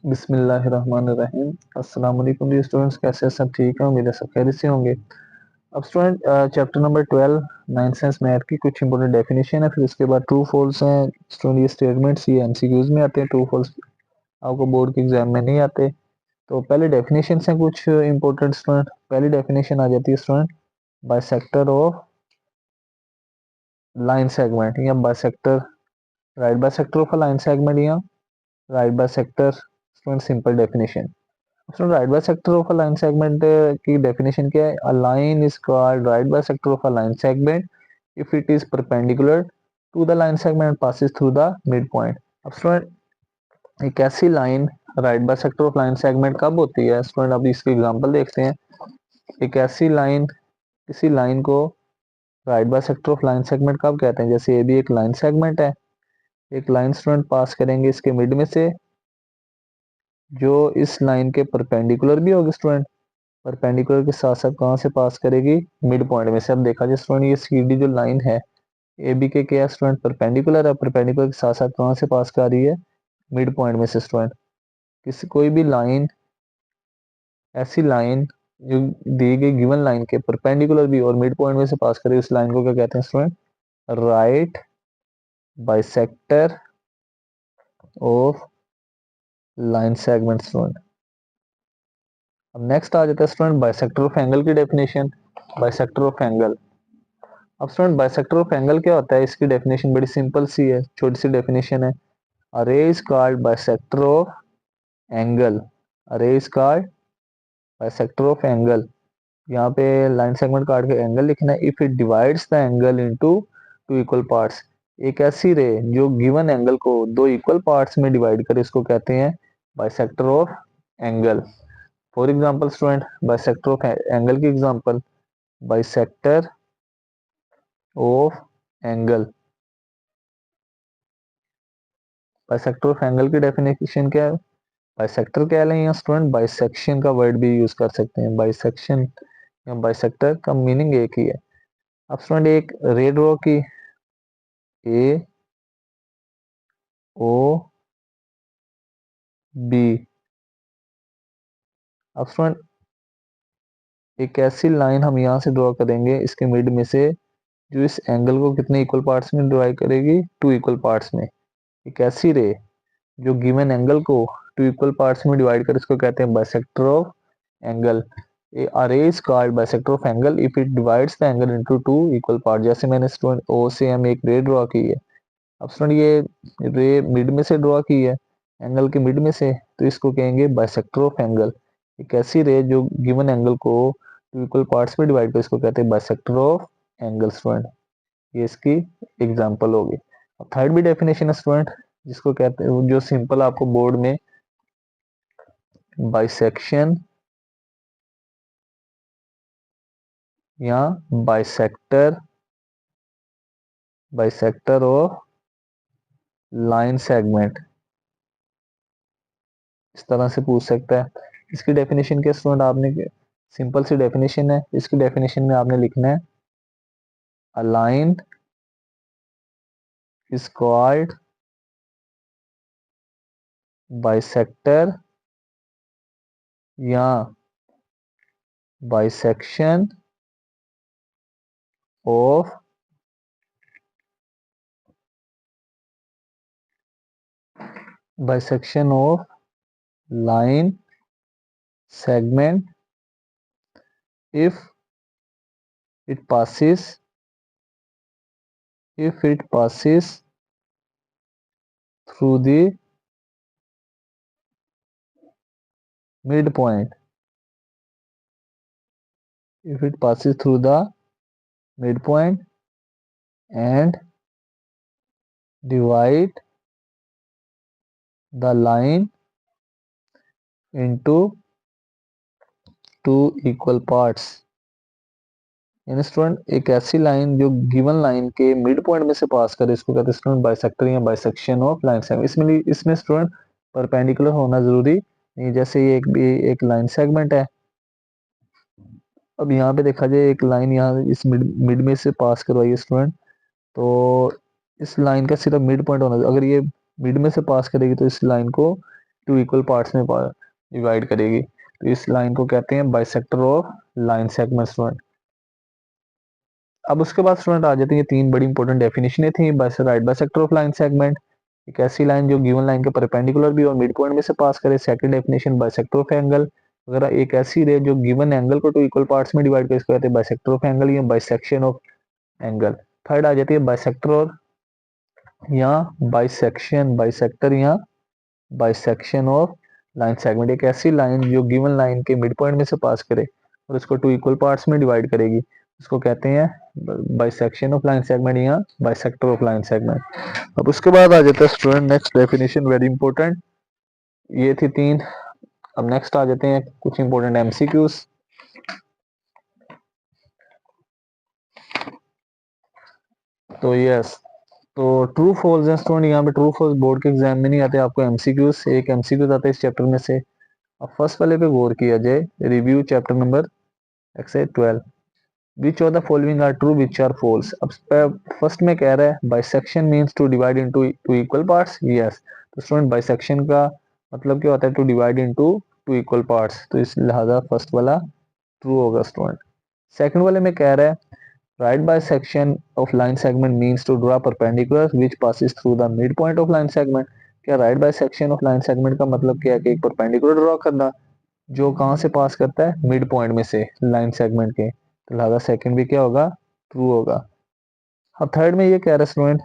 बिस्मिल्लाहिर्रहमानिर्रहीम। अस्सलाम वालेकुम जी स्टूडेंट्स, कैसे हैं? सब ठीक है? उम्मीद है सब खैरियत से होंगे। अब student chapter number 12 nine science math की कुछ इंपॉर्टेंट डेफिनेशन है, फिर उसके बाद ट्रू फॉल्स हैं। स्टूडेंट ये स्टेटमेंट्स ये एमसीक्यूज में आते हैं, ट्रू फॉल्स आपको बोर्ड के एग्जाम में नहीं आते। तो पहले डेफिनेशन हैं कुछ इंपॉर्टेंट स्टूडेंट। पहली डेफिनेशन आ जाती है student, bisector of line segment या bisector, right bisector of a line segment या right bisector. Student simple definition. So right bisector of a line segment की definition क्या है? A line is called right bisector of a line segment if it is perpendicular to the line segment and passes through the midpoint. अब student एक ऐसी line right bisector of line segment कब होती है? Student अभी इसकी example देखते हैं। एक ऐसी लाइन, किसी लाइन को right bisector of line segment कब कहते हैं? जैसे ये भी एक लाइन सेगमेंट है, एक लाइन स्टूडेंट पास करेंगे इसके मिड में से, जो इस लाइन के परपेंडिकुलर भी होगी स्टूडेंट, परपेंडिकुलर के साथ साथ कहाँ से पास करेगी? मिड पॉइंट में से। अब देखा जाए स्टूडेंट, ये सीडी जो लाइन है ए बी के क्या है स्टूडेंट? परपेंडिकुलर है। परपेंडिकुलर के साथ साथ कहाँ से पास कर रही है? मिड पॉइंट में से स्टूडेंट। किसी कोई भी लाइन, ऐसी लाइन जो दी गई गिवन लाइन के परपेंडिकुलर भी और मिड पॉइंट में से पास करे, उस लाइन को क्या कहते हैं student? Right bisector of line segment student. अब नेक्स्ट आ जाता है स्टूडेंट बाइसेक्टर ऑफ एंगल की डेफिनेशन। बाइसेक्टर ऑफ एंगल, अब स्टूडेंट बाइसेक्टर ऑफ एंगल क्या होता है? इसकी डेफिनेशन बड़ी सिंपल सी है, छोटी सी डेफिनेशन है। A ray is called bisector of angle. A ray is called bisector of angle. यहाँ पे लाइन सेगमेंट काट के एंगल लिखना है। If it divides the angle into two equal parts, एक ऐसी रे जो गिवन एंगल को दो इक्वल पार्ट्स में डिवाइड करे, इसको कहते हैं bisector of angle. For example student, bisector of angle की example, bisector of angle. Bisector of angle की डेफिनेशन क्या है? बाइसेक्टर कह लें या स्टूडेंट बाइसेक्शन का वर्ड भी यूज कर सकते हैं। बाइसेक्शन या बाइसेक्टर का मीनिंग एक ही है। अब स्टूडेंट एक रे ड्रॉ की, ए ओ बी। अब स्टूडेंट एक ऐसी लाइन हम यहाँ से ड्रॉ करेंगे इसके मिड में से, जो इस एंगल को कितने इक्वल पार्ट्स में डिवाइड करेगी? टू इक्वल पार्ट्स में। एक ऐसी रे जो गिवन एंगल को टू इक्वल पार्ट्स में डिवाइड कर, इसको कहते हैं bisector of angle. A ray is called bisector of angle if it divides the angle into two equal parts। जैसे मैंने स्टूडेंट ओ से हम एक रे ड्रॉ की है। अब स्टूडेंट ये रे मिड में से ड्रॉ की है, एंगल के मिड में से, तो इसको कहेंगे बाइसेक्टर ऑफ एंगल। एक ऐसी रे जो गिवन एंगल को टू इक्वल पार्ट्स में डिवाइड कर, इसको कहते हैं बाइसेक्टर ऑफ एंगल स्टूडेंट। ये इसकी एग्जांपल होगी। अब थर्ड भी डेफिनेशन है स्टूडेंट, जिसको कहते हैं, जो सिंपल आपको बोर्ड में बाइसेक्शन या bisector, bisector of line segment, इस तरह से पूछ सकता है। इसकी डेफिनेशन क्या स्टूडेंट? आपने सिंपल सी डेफिनेशन है, इसकी डेफिनेशन में आपने लिखना है a line is called bisector या bisection of bisection of line segment if it passes if it passes through the midpoint, if it passes through the midpoint and divide the line into two equal parts। यानी student एक ऐसी line जो given line के mid point में से पास करे, इसको कहते हैं स्टूडेंट बाइसेक्टर या बाइसेक्शन ऑफ लाइन सेगमेंट। इसमें स्टूडेंट परपेंडिकुलर होना जरूरी नहीं। जैसे ये एक लाइन सेगमेंट है। अब यहाँ पे देखा जाए, एक लाइन यहाँ इस मिड में से पास करवाइए स्टूडेंट, तो इस लाइन का सिर्फ मिड पॉइंट होना, अगर ये मिड में से पास करेगी तो इस लाइन को टू इक्वल पार्ट्स में डिवाइड करेगी। तो इस लाइन को कहते हैं bisector of line segment student. अब उसके बाद स्टूडेंट आ जाते हैं, ये तीन बड़ी इंपॉर्टेंट डेफिनेशन थी। Right bisector of line segment, एक ऐसी लाइन जो गिवन लाइन के परपेंडिकुलर भी और मिड पॉइंट में से पास करे। Second definition bisector of angle, अगर एक ऐसी रे जो गिवन एंगल को टू इक्वल पार्ट्स में डिवाइड करे, इसको कहते हैं बाइसेक्टर ऑफ एंगल या बाइसेक्शन ऑफ एंगल। थर्ड आ जाती है बाइसेक्टर और या बाइसेक्शन, बाइसेक्टर या बाइसेक्शन ऑफ लाइन सेगमेंट, एक ऐसी लाइन जो गिवन लाइन के मिड पॉइंट में से पास करे और उसको टू इक्वल पार्ट्स में डिवाइड करेगी, उसको कहते हैं बाइसेक्शन ऑफ लाइन सेगमेंट या बाइसेक्टर ऑफ लाइन सेगमेंट। अब उसके बाद आ जाता है student next definition, very important. ये थी तीन। अब नेक्स्ट आ जाते हैं कुछ इंपॉर्टेंट एमसीक्यूज। तो यस, तो ट्रू फॉल्स है स्टूडेंट, यहाँ पे ट्रू फॉल्स बोर्ड के एग्जाम में नहीं आते, आपको एमसीक्यूज, एक एमसीक्यूज आता है इस चैप्टर में से। अब फर्स्ट वाले पे गौर किया जाए, review chapter number exercise 12, which of the following are true which are false. अब फर्स्ट में कह रहा है bisection means to divide into two equal parts. Yes, तो स्टूडेंट बाइसेक्शन का मतलब क्या होता है, to divide into two equal parts, तो इस लिहाजा फर्स्ट वाला ट्रू होगा स्टूडेंट। सेकंड वाले में कह रहा है right bisection of line segment means to draw perpendicular which passes through the midpoint of line segment. क्या right bisection of line segment का मतलब क्या है कि एक परपेंडिकुलर ड्रॉ करना जो कहां से पास करता है, मिड पॉइंट में से लाइन सेगमेंट के, तो लिहाजा सेकंड भी क्या होगा, ट्रू होगा। अब थर्ड में ये कह रहा है स्टूडेंट,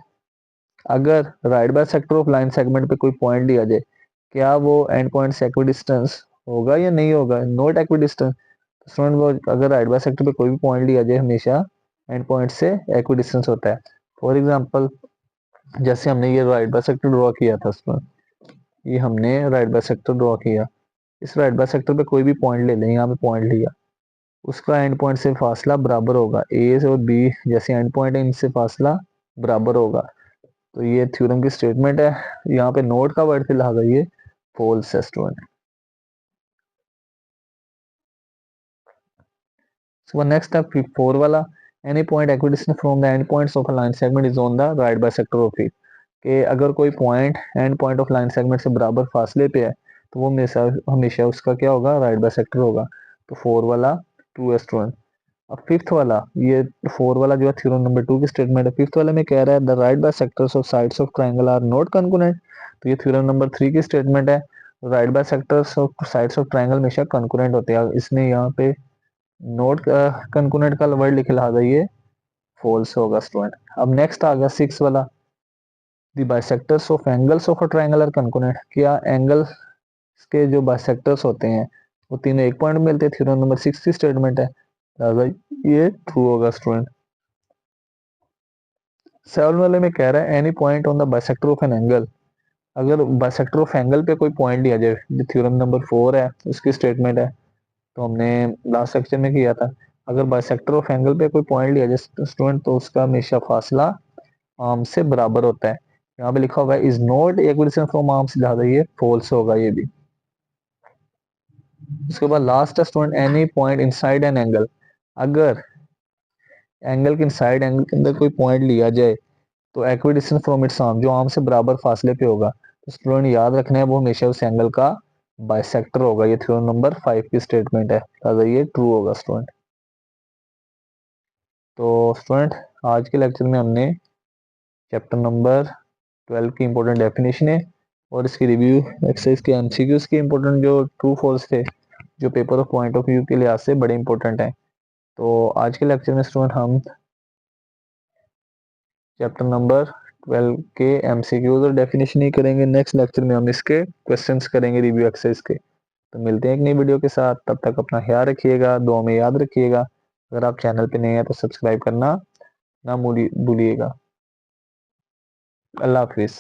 अगर right bisector of line segment पे कोई पॉइंट लिया जाए, क्या वो एंड पॉइंट से इक्विडिस्टेंस होगा या नहीं होगा, नॉट इक्विडिस्टेंस। स्टूडेंट वो अगर राइट बाइसेक्टर पे कोई भी पॉइंट लिया जाए हमेशा एंड पॉइंट से इक्विडिस्टेंस होता है। फॉर एग्जांपल जैसे हमने ये राइट बाइसेक्टर ड्रॉ किया था स्टूडेंट, ये हमने राइट बाइसेक्टर ड्रॉ किया, इस राइट बाइसेक्टर पे कोई भी पॉइंट ले लें, यहाँ पे पॉइंट लिया, उसका एंड पॉइंट से फासला बराबर होगा, ए और बी जैसे एंड पॉइंट है इनसे फासला बराबर होगा। तो ये थ्योरम की स्टेटमेंट है, यहाँ पे नोट का वर्ड लिहाजा ये फॉल्स है स्टूडेंट। सो नेक्स्ट है 4 वाला, any point equidistant from the end points of a line segment is on the right bisector of it, कि अगर कोई point and point of line segment से बराबर फासले पे है तो वो हमेशा हमेशा उसका क्या होगा, राइट बाइसेक्टर होगा। तो 4 वाला ट्रू है स्टूडेंट। अब फिफ्थ वाला, ये 4 वाला जो है थ्योरम नंबर 2 की स्टेटमेंट है। फिफ्थ वाले में कह रहा है the right bisectors of sides of triangle are not concurrent, तो ये थ्योरम नंबर 3 की स्टेटमेंट है। Right bisectors of sides of triangle हमेशा कॉन्करेंट होते हैं, इसने यहाँ पे नोट कॉन्करेंट का वर्ड लिखे, लिहाजा ये फॉल्स होगा स्टूडेंट। अब नेक्स्ट आ गया 6 वाला, the bisectors of angles of a triangle are concurrent, क्या एंगल के जो बाइसेक्टर्स होते हैं वो तीनों एक पॉइंट मिलते हैं, थ्योरम नंबर 6 की स्टेटमेंट है, लिहाजा ये ट्रू होगा स्टूडेंट। 7 वाले में कह रहा है any point on the bisector of an angle, अगर बाइसेक्टर ऑफ एंगल पे कोई पॉइंट लिया जाए, जो थ्योरम नंबर 4 है उसकी स्टेटमेंट है, तो हमने लास्ट सेक्शन में किया था, अगर बाइसेक्टर ऑफ एंगल पे कोई पॉइंट लिया जाए स्टूडेंट तो उसका हमेशा फासला आर्म से बराबर होता है। यहाँ पे लिखा हुआ है is not equidistant from arms, लिहाजा ये फॉल्स होगा ये भी। उसके बाद लास्ट है student any point inside an angle, अगर एंगल के इनसाइड एंगल के अंदर कोई पॉइंट लिया जाए तो इक्विडिस्टेंस फ्रॉम इट्स आर्म, जो आर्म से बराबर फासले पे होगा, तो स्टूडेंट याद रखना है वो हमेशा उस एंगल का बाइसेक्टर होगा, ये थ्योरम नंबर 5 की स्टेटमेंट है, लिहाजा ये ट्रू होगा स्टूडेंट। तो स्टूडेंट आज के लेक्चर में हमने चैप्टर नंबर 12 की इंपॉर्टेंट डेफिनेशन है और इसकी रिव्यू एक्सरसाइज के एमसीक्यूज के इंपॉर्टेंट जो ट्रू फॉल्स थे, जो paper of point of view के लिहाज से बड़े इंपॉर्टेंट हैं। तो आज के लेक्चर में स्टूडेंट हम चैप्टर नंबर 12 के एमसीक्यूज और डेफिनेशन ही करेंगे, नेक्स्ट लेक्चर में हम इसके क्वेश्चंस करेंगे रिव्यू एक्सरसाइज के। तो मिलते हैं एक नई वीडियो के साथ, तब तक अपना ख्याल रखिएगा, दुआ में याद रखिएगा, अगर आप चैनल पे नए हैं तो सब्सक्राइब करना ना भूलिएगा। अल्लाह हाफिज़।